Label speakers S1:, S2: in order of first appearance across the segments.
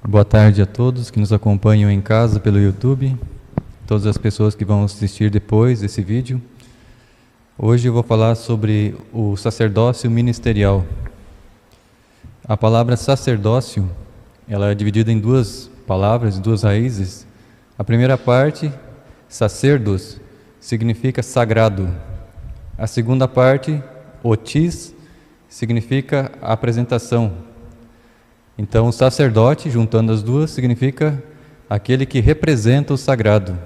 S1: Boa tarde a todos que nos acompanham em casa pelo YouTube, todas as pessoas que vão assistir depois desse vídeo. Hoje eu vou falar sobre o sacerdócio ministerial. A palavra sacerdócio, ela é dividida em duas palavras, duas raízes. A primeira parte, sacerdos, significa sagrado. A segunda parte, otis, significa apresentação. Então, o sacerdote, juntando as duas, significa aquele que representa o sagrado.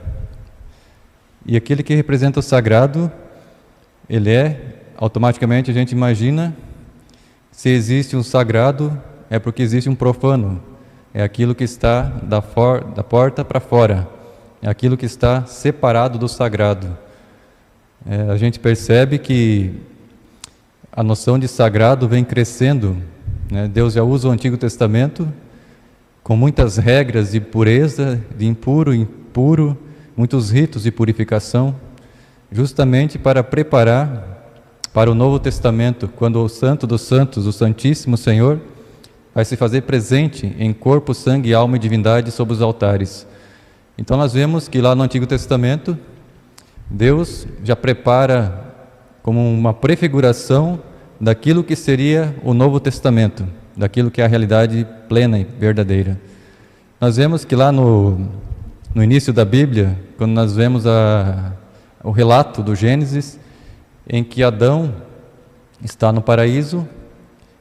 S1: E aquele que representa o sagrado, ele automaticamente a gente imagina, se existe um sagrado, é porque existe um profano. É aquilo que está da porta para fora. É aquilo que está separado do sagrado. A gente percebe que a noção de sagrado vem crescendo. Deus já usa o Antigo Testamento com muitas regras de pureza, de impuro, impuro, muitos ritos de purificação, justamente para preparar para o Novo Testamento, quando o Santo dos Santos, o Santíssimo Senhor, vai se fazer presente em corpo, sangue, alma e divindade sobre os altares. Então nós vemos que lá no Antigo Testamento, Deus já prepara como uma prefiguração daquilo que seria o Novo Testamento, daquilo que é a realidade plena e verdadeira. Nós vemos que lá no início da Bíblia, quando nós vemos o relato do Gênesis, em que Adão está no paraíso,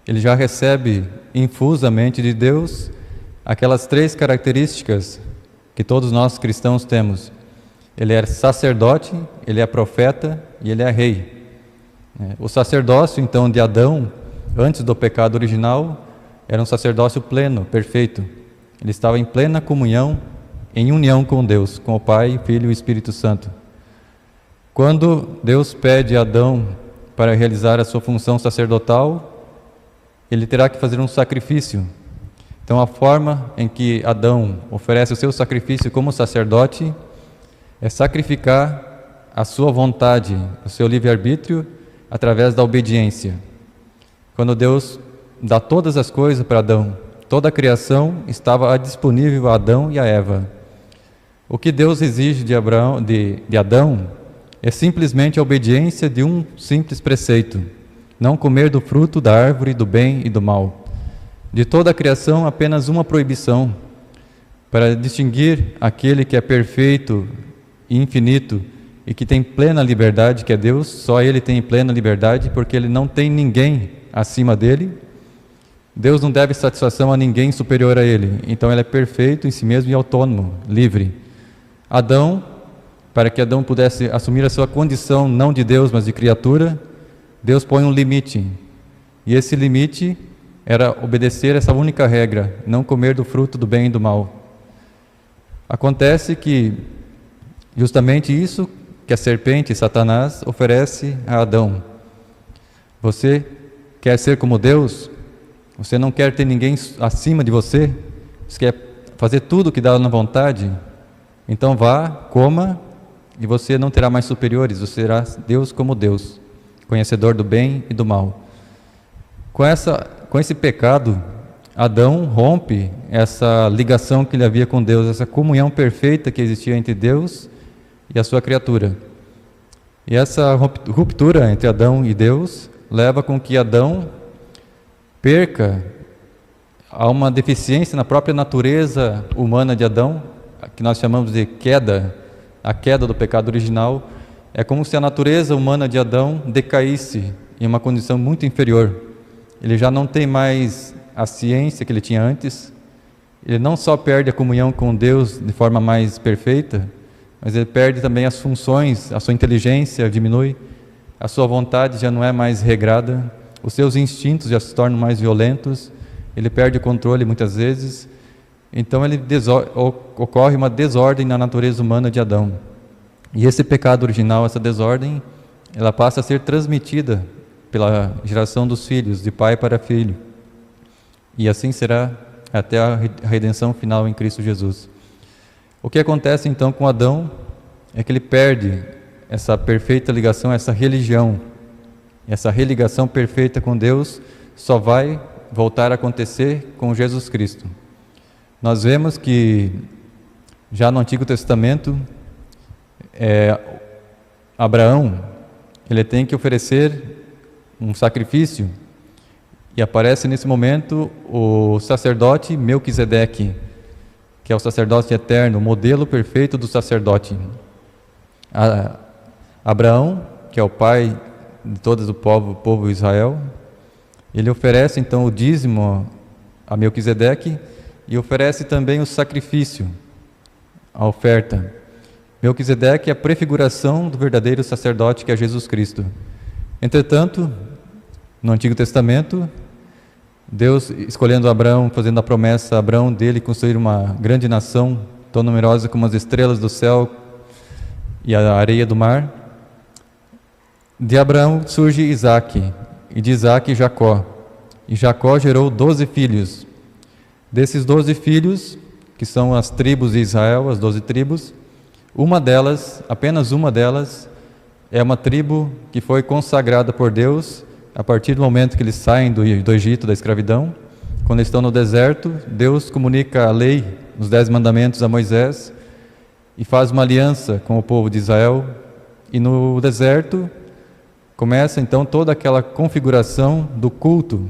S1: ele já recebe infusamente de Deus aquelas três características que todos nós cristãos temos. Ele é sacerdote, ele é profeta e ele é rei. O sacerdócio, então, de Adão, antes do pecado original, era um sacerdócio pleno, perfeito. Ele estava em plena comunhão, em união com Deus, com o Pai, Filho e o Espírito Santo. Quando Deus pede a Adão para realizar a sua função sacerdotal, ele terá que fazer um sacrifício. Então, a forma em que Adão oferece o seu sacrifício como sacerdote é sacrificar a sua vontade, o seu livre-arbítrio, através da obediência. Quando Deus dá todas as coisas para Adão, toda a criação estava disponível a Adão e a Eva. O que Deus exige de Adão é simplesmente a obediência de um simples preceito: não comer do fruto da árvore do bem e do mal. De toda a criação, apenas uma proibição, para distinguir aquele que é perfeito e infinito, e que tem plena liberdade, que é Deus. Só Ele tem plena liberdade, porque Ele não tem ninguém acima dEle. Deus não deve satisfação a ninguém superior a Ele, então Ele é perfeito em si mesmo e autônomo, livre. Adão, para que Adão pudesse assumir a sua condição não de Deus, mas de criatura, Deus põe um limite, e esse limite era obedecer essa única regra: não comer do fruto do bem e do mal. Acontece que justamente isso que a serpente, Satanás, oferece a Adão. Você quer ser como Deus? Você não quer ter ninguém acima de você? Você quer fazer tudo o que dá na vontade? Então vá, coma, e você não terá mais superiores, você será Deus como Deus, conhecedor do bem e do mal. Com esse pecado, Adão rompe essa ligação que ele havia com Deus, essa comunhão perfeita que existia entre Deus e a sua criatura. E essa ruptura entre Adão e Deus leva com que Adão perca a uma deficiência na própria natureza humana de Adão, que nós chamamos de queda, a queda do pecado original. É como se a natureza humana de Adão decaísse em uma condição muito inferior. Ele já não tem mais a ciência que ele tinha antes. Ele não só perde a comunhão com Deus de forma mais perfeita, mas ele perde também as funções, a sua inteligência diminui, a sua vontade já não é mais regrada, os seus instintos já se tornam mais violentos, ele perde o controle muitas vezes. Então ocorre uma desordem na natureza humana de Adão. E esse pecado original, essa desordem, ela passa a ser transmitida pela geração dos filhos, de pai para filho. E assim será até a redenção final em Cristo Jesus. O que acontece então com Adão é que ele perde essa perfeita ligação, essa religião, essa religação perfeita com Deus só vai voltar a acontecer com Jesus Cristo. Nós vemos que já no Antigo Testamento, Abraão, ele tem que oferecer um sacrifício, e aparece nesse momento o sacerdote Melquisedeque, que é o sacerdote eterno, o modelo perfeito do sacerdote. Abraão, que é o pai de todo o povo de Israel, ele oferece então o dízimo a Melquisedeque e oferece também o sacrifício, a oferta. Melquisedeque é a prefiguração do verdadeiro sacerdote, que é Jesus Cristo. Entretanto, no Antigo Testamento, Deus escolhendo Abraão, fazendo a promessa a Abraão dele construir uma grande nação, tão numerosa como as estrelas do céu e a areia do mar. De Abraão surge Isaque, e de Isaque Jacó. E Jacó gerou 12 filhos. Desses 12 filhos, que são as tribos de Israel, as 12 tribos, uma delas, apenas uma delas, é uma tribo que foi consagrada por Deus a partir do momento que eles saem do Egito, da escravidão. Quando eles estão no deserto, Deus comunica a lei, os 10 mandamentos a Moisés, e faz uma aliança com o povo de Israel. E no deserto começa então toda aquela configuração do culto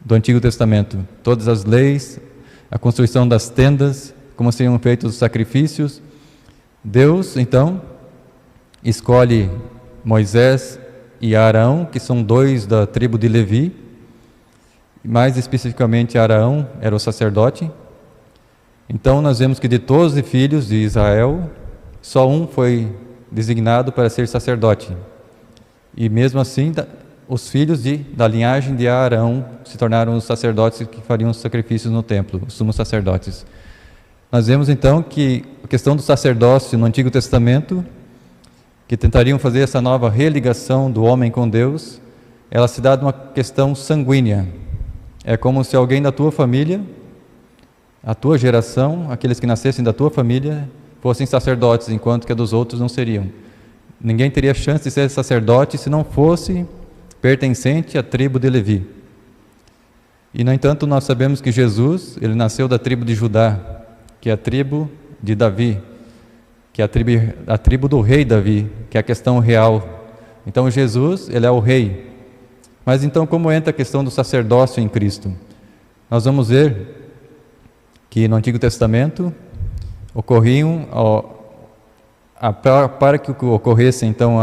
S1: do Antigo Testamento. Todas as leis, a construção das tendas, como seriam feitos os sacrifícios. Deus então escolhe Moisés e Arão, que são 2 da tribo de Levi. Mais especificamente, Arão era o sacerdote. Então nós vemos que de 12 filhos de Israel, só um foi designado para ser sacerdote. E mesmo assim, os filhos da linhagem de Arão se tornaram os sacerdotes que fariam os sacrifícios no templo, os sumos sacerdotes. Nós vemos então que a questão do sacerdócio no Antigo Testamento, que tentariam fazer essa nova religação do homem com Deus, ela se dá de uma questão sanguínea. É como se alguém da tua família, a tua geração, aqueles que nascessem da tua família, fossem sacerdotes, enquanto que a dos outros não seriam. Ninguém teria chance de ser sacerdote se não fosse pertencente à tribo de Levi. E, no entanto, nós sabemos que Jesus, ele nasceu da tribo de Judá, que é a tribo de Davi, que é a tribo do rei Davi, que é a questão real. Então Jesus, ele é o rei. Mas então como entra a questão do sacerdócio em Cristo? Nós vamos ver que no Antigo Testamento ocorriam, para que ocorresse então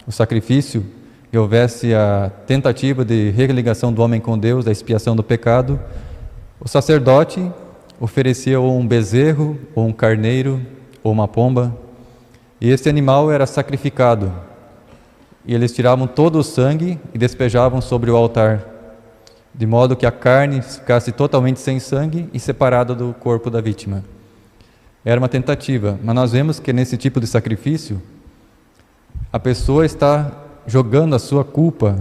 S1: o sacrifício e houvesse a tentativa de religação do homem com Deus, da expiação do pecado, o sacerdote oferecia ou um bezerro, ou um carneiro, ou uma pomba, e esse animal era sacrificado, e eles tiravam todo o sangue e despejavam sobre o altar, de modo que a carne ficasse totalmente sem sangue e separada do corpo da vítima. Era uma tentativa, mas nós vemos que nesse tipo de sacrifício, a pessoa está jogando a sua culpa,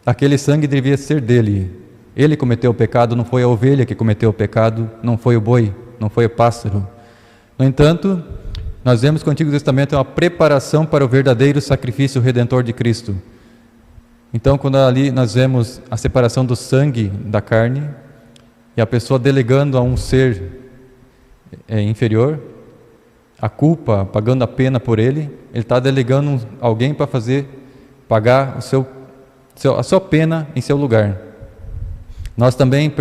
S1: aquele sangue devia ser dele, ele cometeu o pecado, não foi a ovelha que cometeu o pecado, não foi o boi, não foi o pássaro. No entanto, nós vemos que o Antigo Testamento é uma preparação para o verdadeiro sacrifício redentor de Cristo. Então, quando ali nós vemos a separação do sangue da carne, e a pessoa delegando a um ser inferior, a culpa, pagando a pena por ele está delegando alguém para pagar a sua pena em seu lugar. Nós também,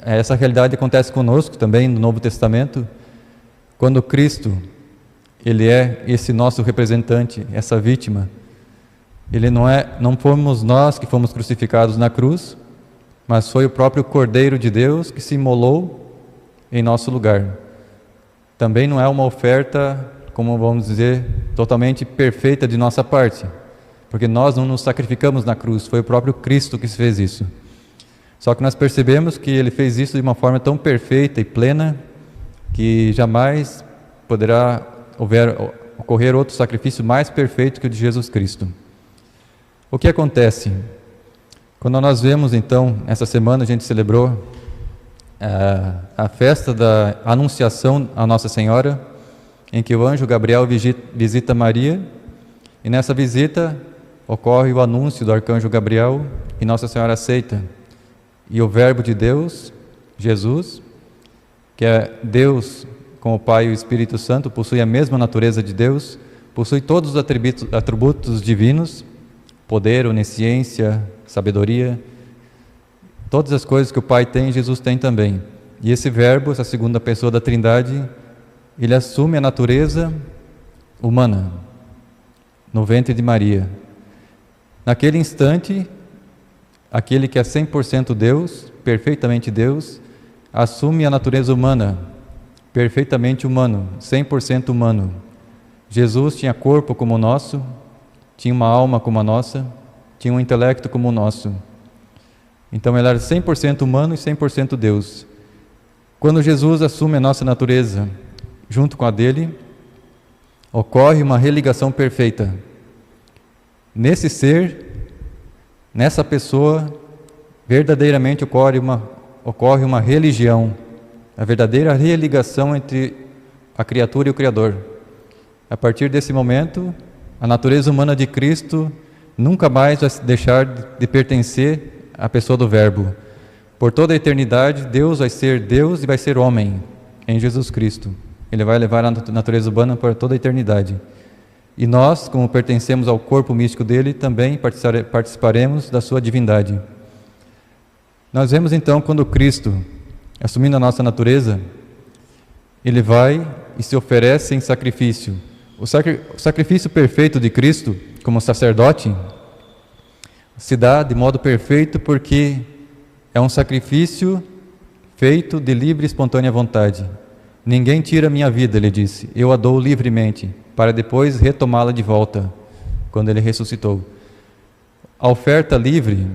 S1: essa realidade acontece conosco também no Novo Testamento, quando Cristo, ele é esse nosso representante, essa vítima. Ele não fomos nós que fomos crucificados na cruz, mas foi o próprio Cordeiro de Deus que se imolou em nosso lugar. Também não é uma oferta, como vamos dizer, totalmente perfeita de nossa parte, porque nós não nos sacrificamos na cruz, foi o próprio Cristo que fez isso. Só que nós percebemos que ele fez isso de uma forma tão perfeita e plena, que jamais poderá ocorrer outro sacrifício mais perfeito que o de Jesus Cristo. O que acontece? Quando nós vemos então, essa semana a gente celebrou a festa da Anunciação à Nossa Senhora, em que o anjo Gabriel visita Maria, e nessa visita ocorre o anúncio do arcanjo Gabriel, e Nossa Senhora aceita. E o Verbo de Deus, Jesus, que é Deus com o Pai e o Espírito Santo, possui a mesma natureza de Deus, possui todos os atributos divinos, poder, onisciência, sabedoria, todas as coisas que o Pai tem, Jesus tem também. E esse Verbo, essa segunda pessoa da Trindade, ele assume a natureza humana no ventre de Maria. Naquele instante, aquele que é 100% Deus, perfeitamente Deus, assume a natureza humana, perfeitamente humano, 100% humano. Jesus tinha corpo como o nosso, tinha uma alma como a nossa, tinha um intelecto como o nosso. Então ele era 100% humano e 100% Deus. Quando Jesus assume a nossa natureza junto com a dele, ocorre uma religação perfeita. Nesse ser, nessa pessoa, verdadeiramente ocorre uma religião, a verdadeira religação entre a criatura e o Criador. A partir desse momento, a natureza humana de Cristo nunca mais vai deixar de pertencer à pessoa do Verbo. Por toda a eternidade, Deus vai ser Deus e vai ser homem em Jesus Cristo. Ele vai levar a natureza humana por toda a eternidade. E nós, como pertencemos ao corpo místico dele, também participaremos da sua divindade. Nós vemos então quando Cristo, assumindo a nossa natureza, ele vai e se oferece em sacrifício. O sacrifício perfeito de Cristo, como sacerdote, se dá de modo perfeito porque é um sacrifício feito de livre e espontânea vontade. Ninguém tira minha vida, ele disse, eu a dou livremente, para depois retomá-la de volta, quando ele ressuscitou. A oferta livre,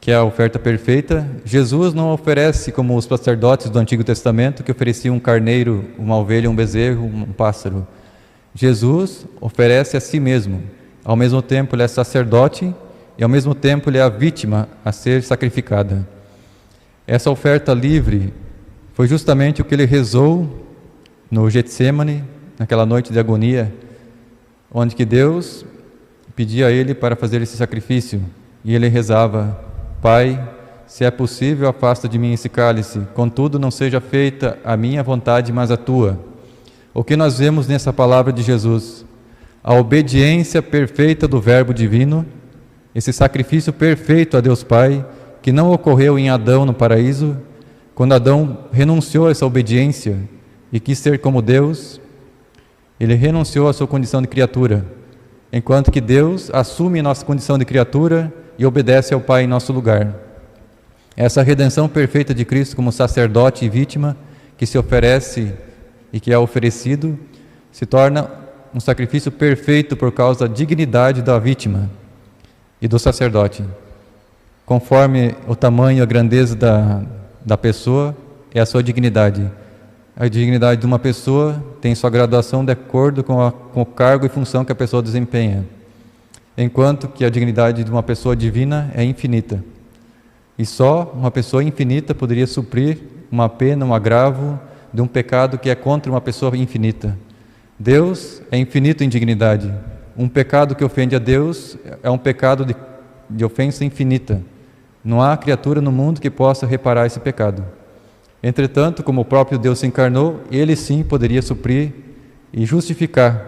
S1: que é a oferta perfeita, Jesus não oferece como os sacerdotes do Antigo Testamento, que ofereciam um carneiro, uma ovelha, um bezerro, um pássaro. Jesus oferece a si mesmo. Ao mesmo tempo ele é sacerdote e ao mesmo tempo ele é a vítima a ser sacrificada. Essa oferta livre foi justamente o que ele rezou no Getsêmani, naquela noite de agonia, onde que Deus pedia a ele para fazer esse sacrifício. E ele rezava: Pai, se é possível, afasta de mim esse cálice, contudo não seja feita a minha vontade, mas a tua. O que nós vemos nessa palavra de Jesus? A obediência perfeita do Verbo divino, esse sacrifício perfeito a Deus Pai, que não ocorreu em Adão no paraíso, quando Adão renunciou a essa obediência e quis ser como Deus, ele renunciou à sua condição de criatura, enquanto que Deus assume nossa condição de criatura e obedece ao Pai em nosso lugar. Essa redenção perfeita de Cristo como sacerdote e vítima, que se oferece e que é oferecido, se torna um sacrifício perfeito por causa da dignidade da vítima e do sacerdote. Conforme o tamanho e a grandeza da pessoa, é a sua dignidade. A dignidade de uma pessoa tem sua graduação de acordo com o cargo e função que a pessoa desempenha, enquanto que a dignidade de uma pessoa divina é infinita. E só uma pessoa infinita poderia suprir uma pena, um agravo de um pecado que é contra uma pessoa infinita. Deus é infinito em dignidade. Um pecado que ofende a Deus é um pecado de ofensa infinita. Não há criatura no mundo que possa reparar esse pecado. Entretanto, como o próprio Deus se encarnou, Ele sim poderia suprir e justificar,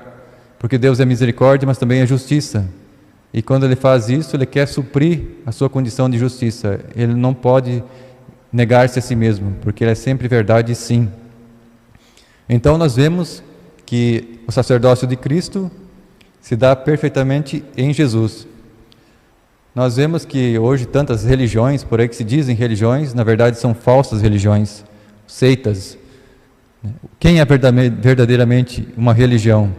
S1: porque Deus é misericórdia, mas também é justiça. E quando Ele faz isso, Ele quer suprir a sua condição de justiça. Ele não pode negar-se a si mesmo, porque Ele é sempre verdade, sim. Então nós vemos que o sacerdócio de Cristo se dá perfeitamente em Jesus. Nós vemos que hoje tantas religiões, por aí que se dizem religiões, na verdade são falsas religiões, seitas. Quem é verdadeiramente uma religião?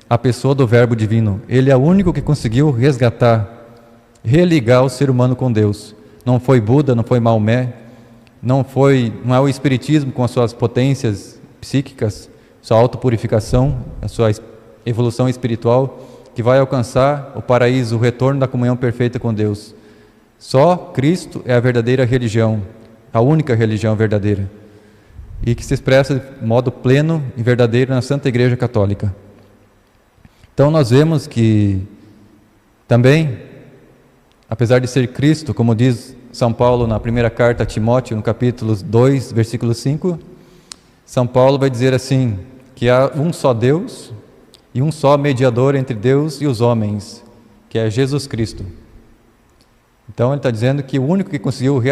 S1: A pessoa do Verbo divino. Ele é o único que conseguiu resgatar, religar o ser humano com Deus. Não foi Buda, não foi Maomé, não é o Espiritismo com as suas potências psíquicas, sua autopurificação, a sua evolução espiritual, que vai alcançar o paraíso, o retorno da comunhão perfeita com Deus. Só Cristo é a verdadeira religião, a única religião verdadeira, e que se expressa de modo pleno e verdadeiro na Santa Igreja Católica. Então nós vemos que também, apesar de ser Cristo, como diz São Paulo na primeira carta a Timóteo, no capítulo 2, versículo 5, São Paulo vai dizer assim, que há um só Deus e um só mediador entre Deus e os homens, que é Jesus Cristo. Então ele está dizendo que o único que conseguiu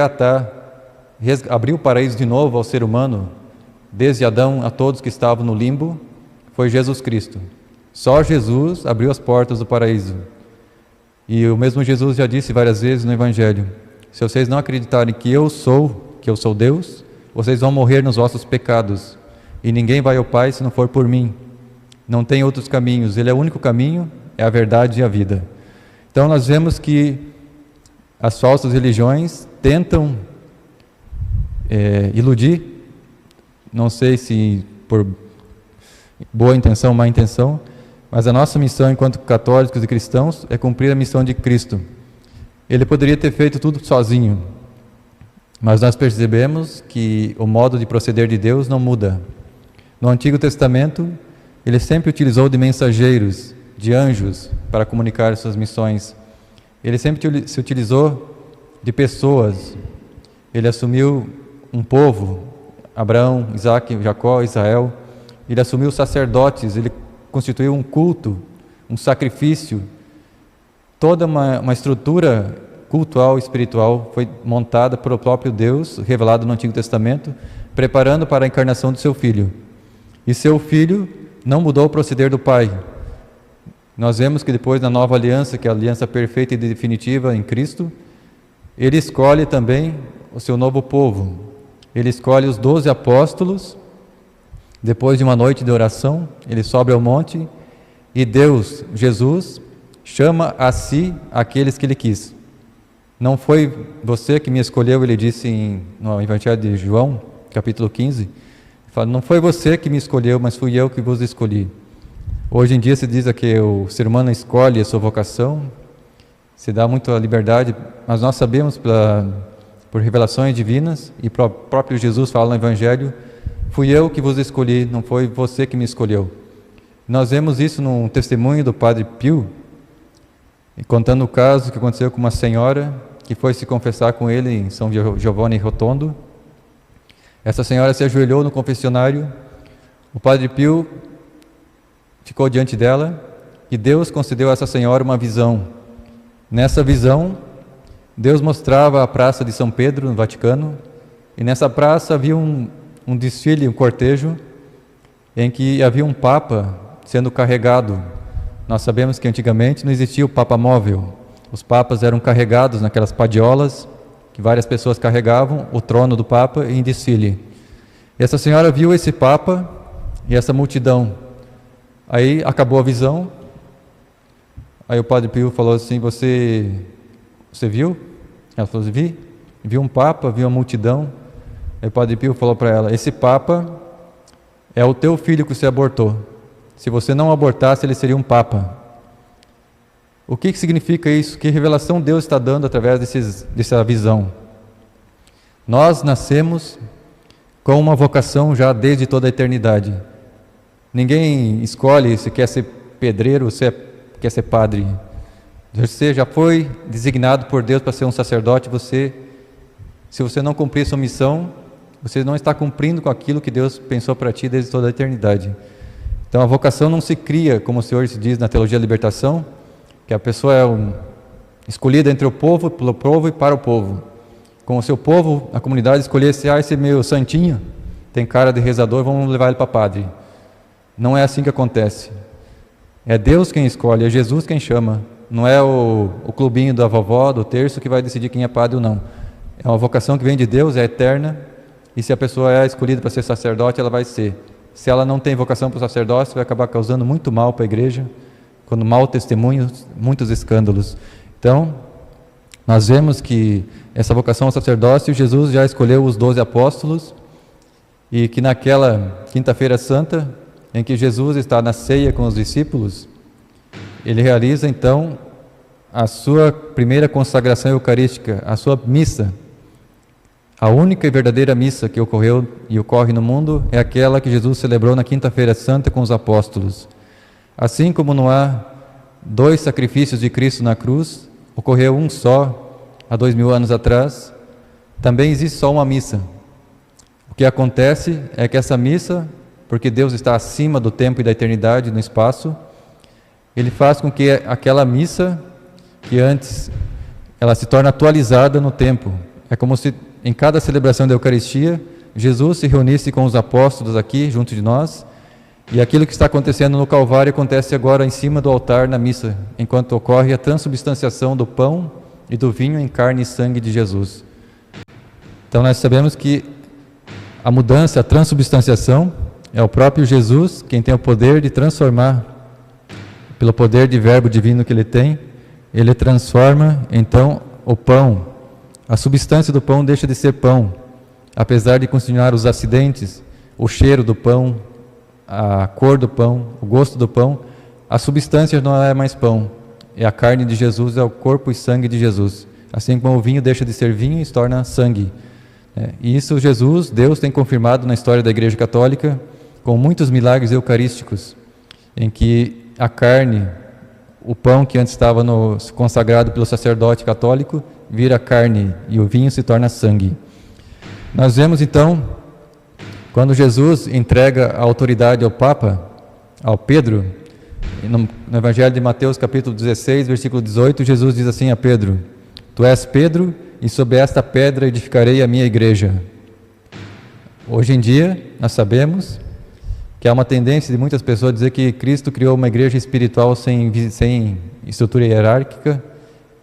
S1: abrir o paraíso de novo ao ser humano, desde Adão a todos que estavam no limbo, foi Jesus Cristo. Só Jesus abriu as portas do paraíso. E o mesmo Jesus já disse várias vezes no Evangelho, se vocês não acreditarem que eu sou Deus, vocês vão morrer nos vossos pecados, e ninguém vai ao Pai se não for por mim. Não tem outros caminhos, Ele é o único caminho, é a verdade e a vida. Então nós vemos que as falsas religiões tentam iludir, não sei se por boa intenção ou má intenção, mas a nossa missão enquanto católicos e cristãos é cumprir a missão de Cristo. Ele poderia ter feito tudo sozinho, mas nós percebemos que o modo de proceder de Deus não muda. No Antigo Testamento, Ele sempre utilizou de mensageiros, de anjos, para comunicar suas missões. Ele sempre se utilizou de pessoas. Ele assumiu um povo, Abraão, Isaac, Jacó, Israel. Ele assumiu sacerdotes, ele constituiu um culto, um sacrifício. Toda uma estrutura cultural e espiritual foi montada pelo próprio Deus, revelado no Antigo Testamento, preparando para a encarnação do seu Filho. E seu Filho não mudou o proceder do Pai. Nós vemos que depois da nova aliança, que é a aliança perfeita e definitiva em Cristo, Ele escolhe também o seu novo povo. Ele escolhe os 12 apóstolos. Depois de uma noite de oração, Ele sobe ao monte e Deus, Jesus, chama a si aqueles que Ele quis. Não foi você que me escolheu, Ele disse no Evangelho de João, capítulo 15, fala, não foi você que me escolheu, mas fui eu que vos escolhi. Hoje em dia se diz que o ser humano escolhe a sua vocação, se dá muita liberdade, mas nós sabemos por revelações divinas, e o próprio Jesus fala no Evangelho, fui eu que vos escolhi, não foi você que me escolheu. Nós vemos isso num testemunho do Padre Pio, contando o caso que aconteceu com uma senhora que foi se confessar com ele em São Giovanni Rotondo. Essa senhora se ajoelhou no confessionário, o Padre Pio ficou diante dela e Deus concedeu a essa senhora uma visão. Nessa visão, Deus mostrava a praça de São Pedro, no Vaticano, e nessa praça havia um desfile, um cortejo, em que havia um Papa sendo carregado. Nós sabemos que antigamente não existia o Papa móvel. Os Papas eram carregados naquelas padiolas, que várias pessoas carregavam o trono do Papa em desfile. E essa senhora viu esse Papa e essa multidão. Aí acabou a visão. Aí o Padre Pio falou assim, você viu? Ela falou assim, vi um Papa, vi uma multidão. Aí o Padre Pio falou para ela, esse Papa é o teu filho que você abortou. Se você não abortasse, ele seria um Papa. O que significa isso? Que revelação Deus está dando através dessa visão? Nós nascemos com uma vocação já desde toda a eternidade. Ninguém escolhe se quer ser pedreiro ou se quer ser padre. Você já foi designado por Deus para ser um sacerdote. Se você não cumprir sua missão, você não está cumprindo com aquilo que Deus pensou para ti desde toda a eternidade. Então a vocação não se cria, como o Senhor se diz na Teologia da Libertação, que a pessoa é escolhida entre o povo, pelo povo e para o povo. Como se o povo, a comunidade escolhesse, esse meio santinho, tem cara de rezador, vamos levar ele para padre. Não é assim que acontece. É Deus quem escolhe, é Jesus quem chama. Não é o clubinho da vovó, do terço, que vai decidir quem é padre ou não. É uma vocação que vem de Deus, é eterna, e se a pessoa é escolhida para ser sacerdote, ela vai ser. Se ela não tem vocação para o sacerdócio, vai acabar causando muito mal para a igreja, quando mau testemunho, muitos escândalos. Então, nós vemos que essa vocação ao sacerdócio, Jesus já escolheu os 12 apóstolos, e que naquela quinta-feira santa, em que Jesus está na ceia com os discípulos, ele realiza então a sua primeira consagração eucarística, a sua missa. A única e verdadeira missa que ocorreu e ocorre no mundo é aquela que Jesus celebrou na quinta-feira santa com os apóstolos. Assim como não há 2 sacrifícios de Cristo na cruz, ocorreu um só, há 2000 anos atrás, também existe só uma missa. O que acontece é que essa missa, porque Deus está acima do tempo e da eternidade, no espaço, Ele faz com que aquela missa, que antes ela se torna atualizada no tempo. É como se em cada celebração da Eucaristia, Jesus se reunisse com os apóstolos aqui, junto de nós, e aquilo que está acontecendo no Calvário acontece agora em cima do altar na missa, enquanto ocorre a transubstanciação do pão e do vinho em carne e sangue de Jesus. Então nós sabemos que a mudança, a transubstanciação, é o próprio Jesus quem tem o poder de transformar, pelo poder de verbo divino que Ele tem, Ele transforma então o pão. A substância do pão deixa de ser pão, apesar de continuar os acidentes, o cheiro do pão, a cor do pão, o gosto do pão, a substância não é mais pão, é a carne de Jesus, é o corpo e sangue de Jesus. Assim como o vinho deixa de ser vinho e se torna sangue. E isso Jesus, Deus, tem confirmado na história da Igreja Católica com muitos milagres eucarísticos, em que a carne, o pão que antes estava consagrado pelo sacerdote católico, vira carne e o vinho se torna sangue. Nós vemos então, quando Jesus entrega a autoridade ao Papa, ao Pedro, no Evangelho de Mateus capítulo 16, versículo 18, Jesus diz assim a Pedro: Tu és Pedro, e sobre esta pedra edificarei a minha igreja. Hoje em dia, nós sabemos que há uma tendência de muitas pessoas dizer que Cristo criou uma igreja espiritual sem estrutura hierárquica,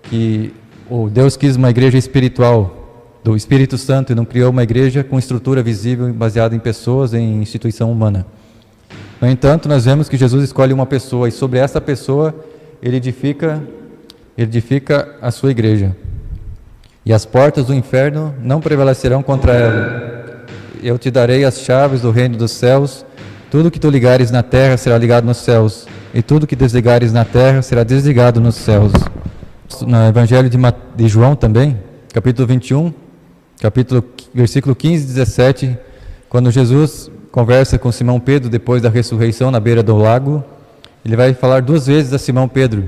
S1: que o Deus quis uma igreja espiritual do Espírito Santo e não criou uma igreja com estrutura visível baseada em pessoas, em instituição humana. No entanto, nós vemos que Jesus escolhe uma pessoa e sobre essa pessoa Ele edifica a sua igreja. E as portas do inferno não prevalecerão contra ela. Eu te darei as chaves do reino dos céus. Tudo que tu ligares na terra será ligado nos céus, e tudo que desligares na terra será desligado nos céus. No Evangelho de João também, capítulo 21, versículo 15 e 17, quando Jesus conversa com Simão Pedro depois da ressurreição na beira do lago, Ele vai falar 2 vezes a Simão Pedro: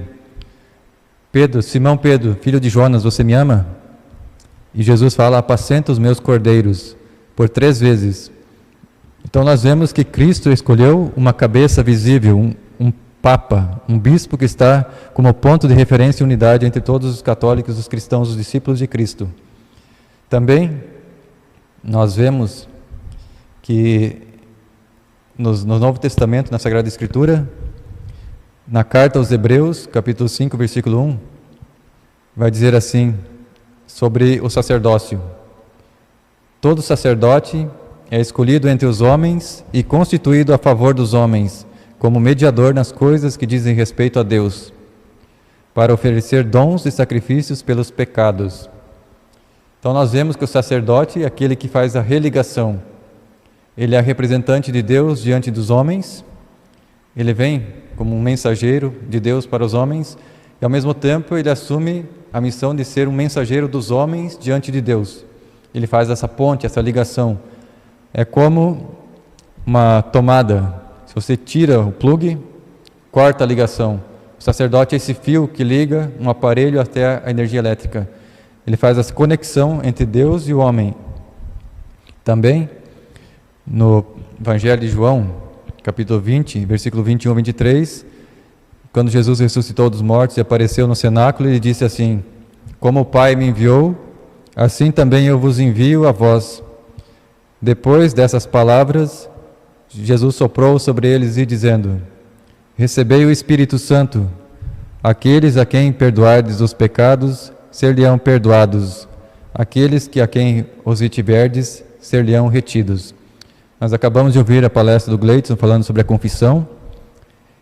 S1: Simão Pedro, filho de Jonas, você me ama? E Jesus fala: apacenta os meus cordeiros, por 3 vezes. Então nós vemos que Cristo escolheu uma cabeça visível, um Papa, um bispo que está como ponto de referência e unidade entre todos os católicos, os cristãos, os discípulos de Cristo. Também nós vemos que no Novo Testamento, na Sagrada Escritura, na carta aos Hebreus, capítulo 5, versículo 1, vai dizer assim sobre o sacerdócio: todo sacerdote é escolhido entre os homens e constituído a favor dos homens, como mediador nas coisas que dizem respeito a Deus, para oferecer dons e sacrifícios pelos pecados. Então nós vemos que o sacerdote é aquele que faz a religação. Ele é representante de Deus diante dos homens, ele vem como um mensageiro de Deus para os homens, e ao mesmo tempo ele assume a missão de ser um mensageiro dos homens diante de Deus. Ele faz essa ponte, essa ligação. É como uma tomada. Se você tira o plugue, corta a ligação. O sacerdote é esse fio que liga um aparelho até a energia elétrica. Ele faz essa conexão entre Deus e o homem. Também, no Evangelho de João, capítulo 20, versículo 21 a 23, quando Jesus ressuscitou dos mortos e apareceu no cenáculo, ele disse assim: como o Pai me enviou, assim também eu vos envio a vós. Depois dessas palavras, Jesus soprou sobre eles e dizendo: recebei o Espírito Santo. Aqueles a quem perdoardes os pecados, ser-lhe-ão perdoados. Aqueles que a quem os retiverdes, ser-lhe-ão retidos. Nós acabamos de ouvir a palestra do Gleidson falando sobre a confissão.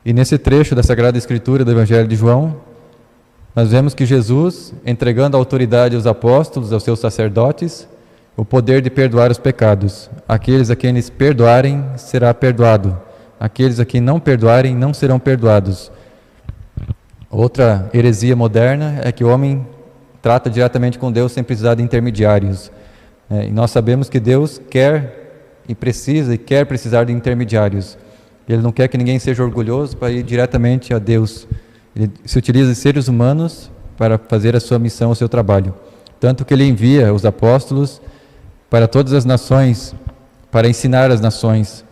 S1: E nesse trecho da Sagrada Escritura do Evangelho de João, nós vemos que Jesus, entregando a autoridade aos apóstolos, aos seus sacerdotes, o poder de perdoar os pecados. Aqueles a quem eles perdoarem, será perdoado. Aqueles a quem não perdoarem, não serão perdoados. Outra heresia moderna é que o homem trata diretamente com Deus sem precisar de intermediários. E nós sabemos que Deus quer e quer precisar de intermediários. Ele não quer que ninguém seja orgulhoso para ir diretamente a Deus. Ele se utiliza de seres humanos para fazer a sua missão, o seu trabalho. tanto que ele envia os apóstolos para todas as nações, para ensinar as nações.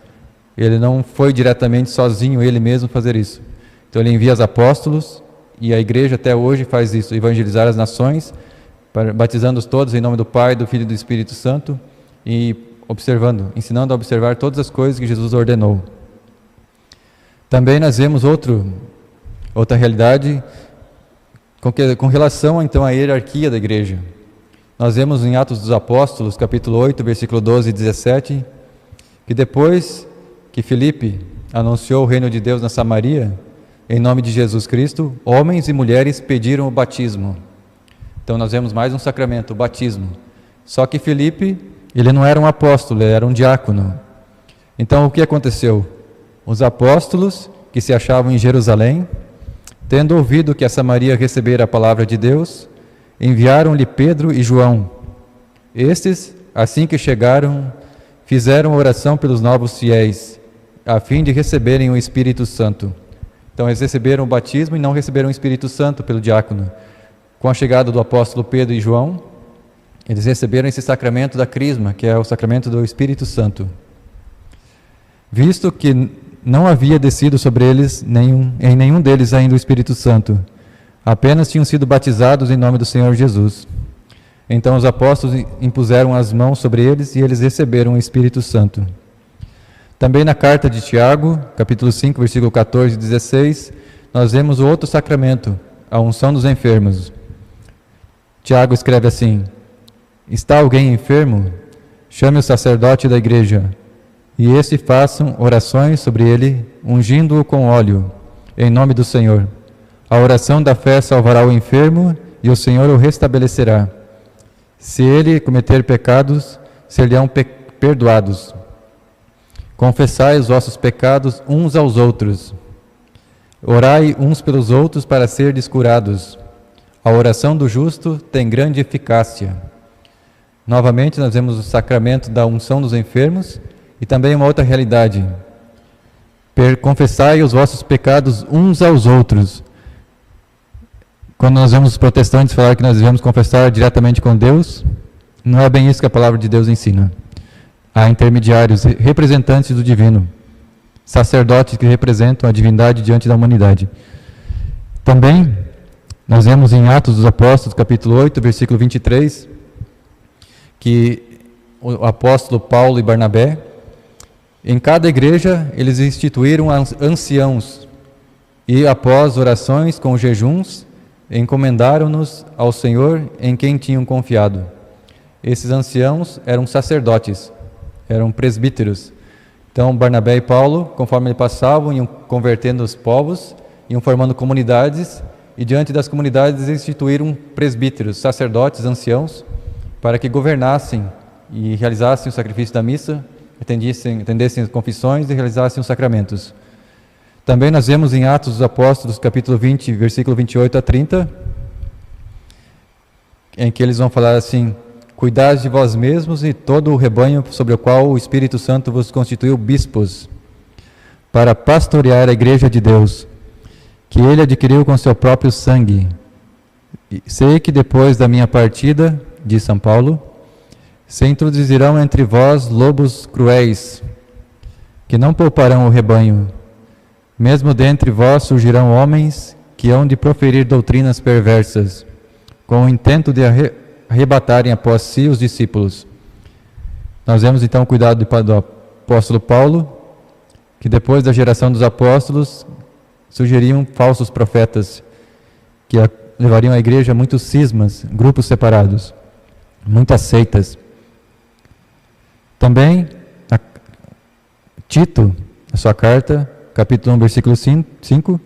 S1: Ele não foi diretamente sozinho, ele mesmo fazer isso. Então ele envia os apóstolos, e a igreja até hoje faz isso, evangelizar as nações, batizando-os todos em nome do Pai, do Filho e do Espírito Santo, e ensinando a observar todas as coisas que Jesus ordenou. Também nós vemos outra realidade com relação então à hierarquia da igreja. Nós vemos em Atos dos Apóstolos, capítulo 8, versículo 12 e 17, que depois que Filipe anunciou o reino de Deus na Samaria, em nome de Jesus Cristo, homens e mulheres pediram o batismo. Então nós vemos mais um sacramento, o batismo. Só que Filipe, ele não era um apóstolo, ele era um diácono. Então o que aconteceu? Os apóstolos que se achavam em Jerusalém, tendo ouvido que a Samaria recebera a palavra de Deus, enviaram-lhe Pedro e João. Estes, assim que chegaram, fizeram oração pelos novos fiéis, a fim de receberem o Espírito Santo. Então eles receberam o batismo e não receberam o Espírito Santo pelo diácono. Com a chegada do apóstolo Pedro e João, eles receberam esse sacramento da crisma, que é o sacramento do Espírito Santo. Visto que não havia descido sobre eles em nenhum deles ainda o Espírito Santo, apenas tinham sido batizados em nome do Senhor Jesus. Então os apóstolos impuseram as mãos sobre eles e eles receberam o Espírito Santo. Também na carta de Tiago, capítulo 5, versículo 14 e 16, nós vemos o outro sacramento, a unção dos enfermos. Tiago escreve assim: está alguém enfermo? Chame o sacerdote da igreja, e este façam orações sobre ele, ungindo-o com óleo, em nome do Senhor. A oração da fé salvará o enfermo, e o Senhor o restabelecerá. Se ele cometer pecados, ser-lhe-ão perdoados. Confessai os vossos pecados uns aos outros. Orai uns pelos outros para serdes curados. A oração do justo tem grande eficácia. Novamente, nós vemos o sacramento da unção dos enfermos e também uma outra realidade. Confessai os vossos pecados uns aos outros. Quando nós vemos os protestantes falar que nós devemos confessar diretamente com Deus, não é bem isso que a palavra de Deus ensina. Há intermediários, representantes do divino, sacerdotes que representam a divindade diante da humanidade. Também, nós vemos em Atos dos Apóstolos, capítulo 8, versículo 23, que o apóstolo Paulo e Barnabé, em cada igreja, eles instituíram anciãos e, após orações com jejuns, encomendaram-nos ao Senhor em quem tinham confiado. Esses anciãos eram sacerdotes, eram presbíteros. Então, Barnabé e Paulo, conforme eles passavam, iam convertendo os povos, iam formando comunidades, e diante das comunidades instituíram presbíteros, sacerdotes, anciãos, para que governassem e realizassem o sacrifício da missa, atendessem as confissões e realizassem os sacramentos. Também nós vemos em Atos dos Apóstolos, capítulo 20, versículo 28 a 30, em que eles vão falar assim: cuidai de vós mesmos e todo o rebanho sobre o qual o Espírito Santo vos constituiu bispos, para pastorear a igreja de Deus, que ele adquiriu com seu próprio sangue. Sei que depois da minha partida, diz São Paulo, se introduzirão entre vós lobos cruéis, que não pouparão o rebanho. Mesmo dentre vós surgirão homens que hão de proferir doutrinas perversas, com o intento de arrebatarem após si os discípulos. Nós vemos então o cuidado do apóstolo Paulo, que depois da geração dos apóstolos surgiriam falsos profetas, que levariam à igreja a muitos cismas, grupos separados, muitas seitas. Também, Tito, na sua carta, capítulo 1, versículo 5,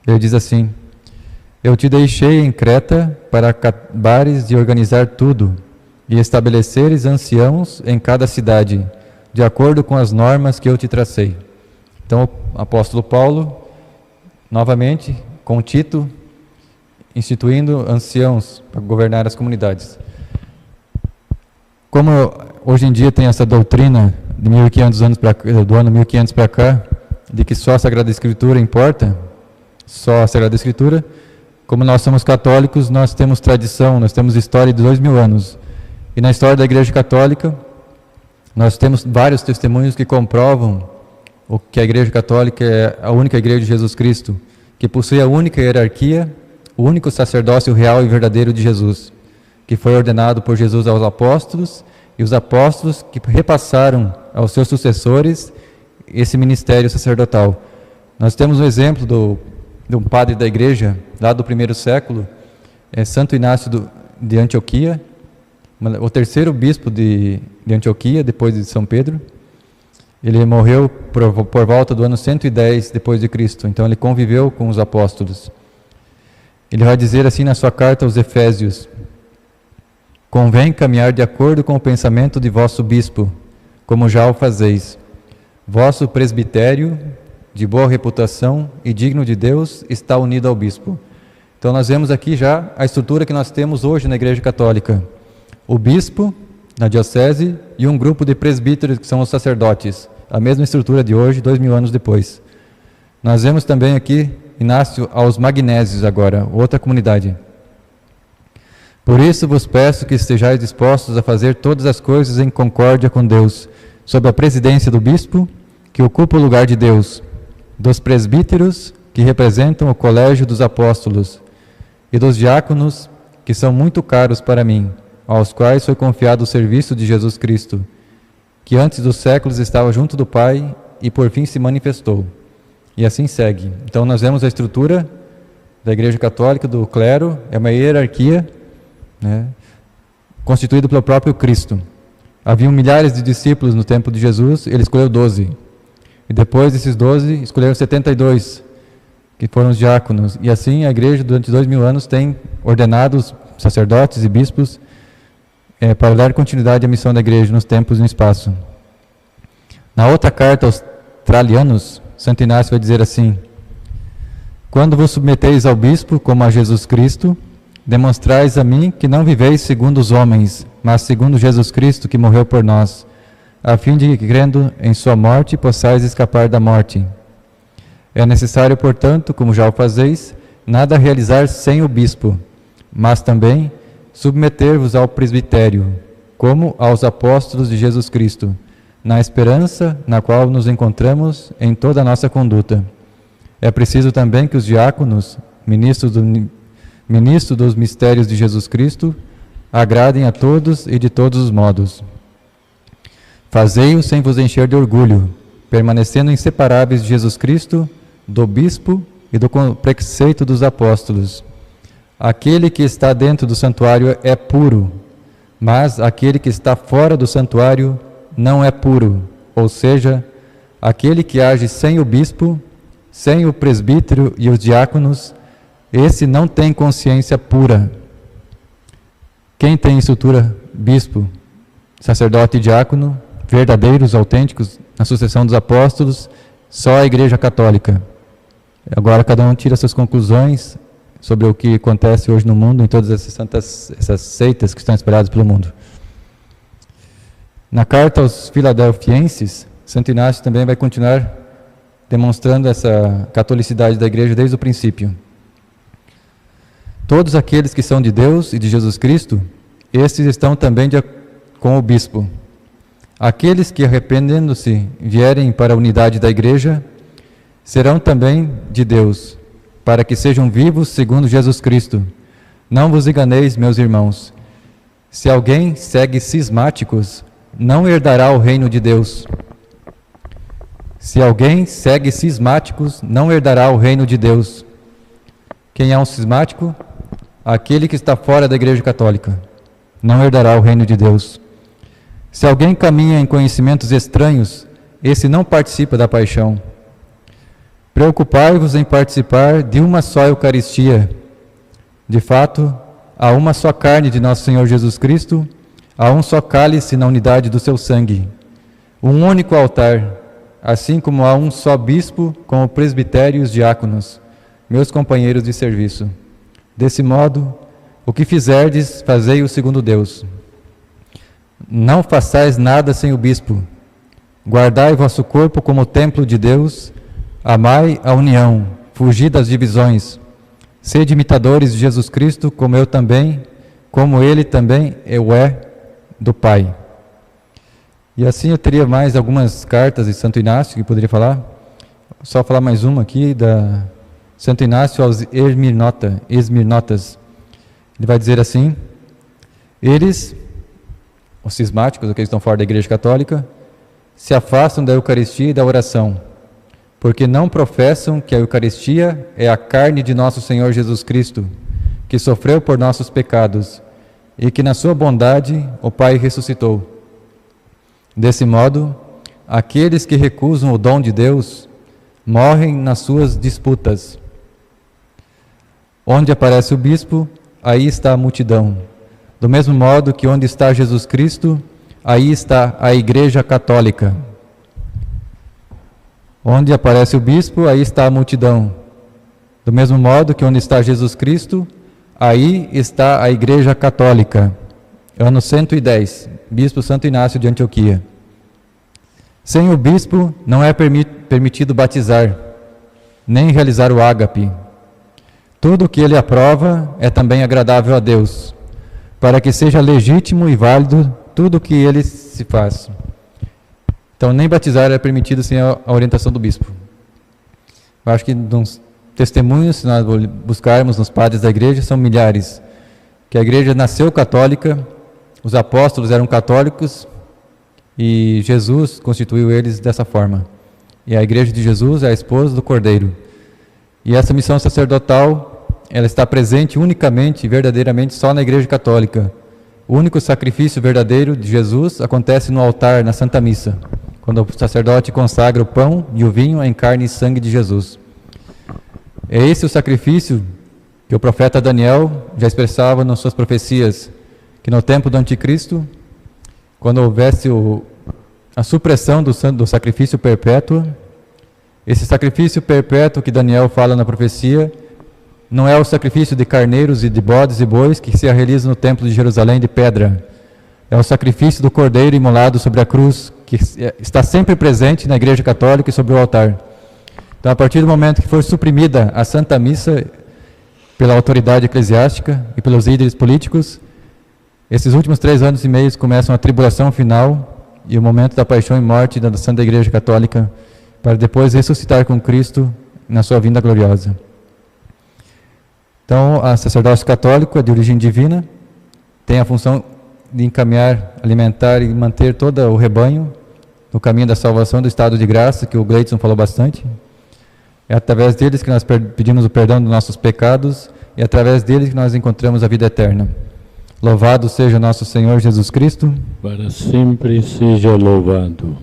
S1: ele diz assim: eu te deixei em Creta para acabares de organizar tudo e estabeleceres anciãos em cada cidade, de acordo com as normas que eu te tracei. Então, o apóstolo Paulo, novamente, com Tito, instituindo anciãos para governar as comunidades. Como hoje em dia tem essa doutrina de 1500 anos do ano 1500 para cá, de que só a Sagrada Escritura importa, só a Sagrada Escritura, como nós somos católicos, nós temos tradição, nós temos história de 2000 anos. E na história da Igreja Católica, nós temos vários testemunhos que comprovam que a Igreja Católica é a única Igreja de Jesus Cristo, que possui a única hierarquia, o único sacerdócio real e verdadeiro de Jesus, que foi ordenado por Jesus aos apóstolos, e os apóstolos que repassaram aos seus sucessores esse ministério sacerdotal. Nós temos um exemplo de um padre da Igreja, lá do primeiro século, Santo Inácio de Antioquia, o terceiro bispo de Antioquia, depois de São Pedro. Ele morreu por volta do ano 110 depois de Cristo, então ele conviveu com os apóstolos. Ele vai dizer assim na sua carta aos Efésios: convém caminhar de acordo com o pensamento de vosso bispo, como já o fazeis. Vosso presbitério, de boa reputação e digno de Deus, está unido ao bispo. Então nós vemos aqui já a estrutura que nós temos hoje na Igreja Católica. O bispo, na diocese, e um grupo de presbíteros, que são os sacerdotes. A mesma estrutura de hoje, 2000 anos depois. Nós vemos também aqui Inácio aos Magnésios agora, outra comunidade. Por isso vos peço que estejais dispostos a fazer todas as coisas em concórdia com Deus, sob a presidência do bispo, que ocupa o lugar de Deus, dos presbíteros, que representam o colégio dos apóstolos, e dos diáconos, que são muito caros para mim, aos quais foi confiado o serviço de Jesus Cristo, que antes dos séculos estava junto do Pai e por fim se manifestou. E assim segue. Então nós vemos a estrutura da Igreja Católica, do clero, é uma hierarquia, né, constituída pelo próprio Cristo. Haviam milhares de discípulos no tempo de Jesus, ele escolheu 12. E depois desses 12, escolheram 72, que foram os diáconos. E assim a Igreja, durante 2000 anos, tem ordenado os sacerdotes e bispos para dar continuidade à missão da Igreja nos tempos e no espaço. Na outra carta aos Tralianos, Santo Inácio vai dizer assim: quando vos submeteis ao bispo, como a Jesus Cristo, demonstrais a mim que não viveis segundo os homens, mas segundo Jesus Cristo, que morreu por nós, a fim de que, crendo em sua morte, possais escapar da morte. É necessário, portanto, como já o fazeis, nada realizar sem o bispo, mas também submeter-vos ao presbitério, como aos apóstolos de Jesus Cristo, na esperança na qual nos encontramos em toda a nossa conduta. É preciso também que os diáconos, ministros dos mistérios de Jesus Cristo, agradem a todos e de todos os modos. Fazei-o sem vos encher de orgulho, permanecendo inseparáveis de Jesus Cristo, do bispo e do preceito dos apóstolos. Aquele que está dentro do santuário é puro, mas aquele que está fora do santuário não é puro, ou seja, aquele que age sem o bispo, sem o presbítero e os diáconos, esse não tem consciência pura. Quem tem estrutura, bispo, sacerdote e diácono, verdadeiros, autênticos, na sucessão dos apóstolos, só a Igreja Católica. Agora cada um tira suas conclusões sobre o que acontece hoje no mundo, em todas essas seitas que estão espalhadas pelo mundo. Na carta aos Filadelfienses, Santo Inácio também vai continuar demonstrando essa catolicidade da Igreja desde o princípio. Todos aqueles que são de Deus e de Jesus Cristo, estes estão também com o bispo. Aqueles que, arrependendo-se, vierem para a unidade da Igreja, serão também de Deus, para que sejam vivos segundo Jesus Cristo. Não vos enganeis, meus irmãos. Se alguém segue cismáticos, não herdará o reino de Deus. Se alguém segue cismáticos, não herdará o reino de Deus. Quem é um cismático? Aquele que está fora da Igreja Católica. Não herdará o reino de Deus. Se alguém caminha em conhecimentos estranhos, esse não participa da paixão. Preocupai-vos em participar de uma só Eucaristia. De fato, há uma só carne de nosso Senhor Jesus Cristo, há um só cálice na unidade do seu sangue, um único altar, assim como há um só bispo com o presbitério e os diáconos, meus companheiros de serviço. Desse modo, o que fizerdes, fazei-o segundo Deus. Não façais nada sem o bispo. Guardai vosso corpo como templo de Deus. Amai a união, fugi das divisões. Sede imitadores de Jesus Cristo, como Ele também é do Pai. E assim eu teria mais algumas cartas de Santo Inácio que poderia falar. Só falar mais uma aqui, da Santo Inácio aos Esmirnotas. Ele vai dizer assim: eles, os cismáticos, aqueles que estão fora da Igreja Católica, se afastam da Eucaristia e da oração, porque não professam que a Eucaristia é a carne de nosso Senhor Jesus Cristo, que sofreu por nossos pecados, e que na sua bondade o Pai ressuscitou. Desse modo, aqueles que recusam o dom de Deus morrem nas suas disputas. Onde aparece o bispo, aí está a multidão. Do mesmo modo que onde está Jesus Cristo, aí está a Igreja Católica. Onde aparece o bispo, aí está a multidão. Do mesmo modo que onde está Jesus Cristo, aí está a Igreja Católica. Ano 110, Bispo Santo Inácio de Antioquia. Sem o bispo não é permitido batizar, nem realizar o ágape. Tudo o que ele aprova é também agradável a Deus, para que seja legítimo e válido tudo o que ele se faz. Então, nem batizar é permitido sem a orientação do bispo. Eu acho que nos testemunhos, se nós buscarmos nos padres da igreja, são milhares. Que a igreja nasceu católica, os apóstolos eram católicos e Jesus constituiu eles dessa forma. E a igreja de Jesus é a esposa do Cordeiro. E essa missão sacerdotal, ela está presente unicamente e verdadeiramente só na Igreja Católica. O único sacrifício verdadeiro de Jesus acontece no altar, na Santa Missa, quando o sacerdote consagra o pão e o vinho em carne e sangue de Jesus. É esse o sacrifício que o profeta Daniel já expressava nas suas profecias, que no tempo do anticristo, quando houvesse a supressão do sacrifício perpétuo, esse sacrifício perpétuo que Daniel fala na profecia, não é o sacrifício de carneiros e de bodes e bois que se realiza no templo de Jerusalém de pedra. É o sacrifício do Cordeiro imolado sobre a cruz, que está sempre presente na Igreja Católica e sobre o altar. Então, a partir do momento que for suprimida a Santa Missa pela autoridade eclesiástica e pelos líderes políticos, esses últimos 3 anos e meio começam a tribulação final e o momento da paixão e morte da Santa Igreja Católica, para depois ressuscitar com Cristo na sua vinda gloriosa. Então, a sacerdócio católico é de origem divina, tem a função de encaminhar, alimentar e manter todo o rebanho no caminho da salvação, do estado de graça, que o Gleidson falou bastante. É através deles que nós pedimos o perdão dos nossos pecados e é através deles que nós encontramos a vida eterna. Louvado seja nosso Senhor Jesus Cristo.
S2: Para sempre seja louvado.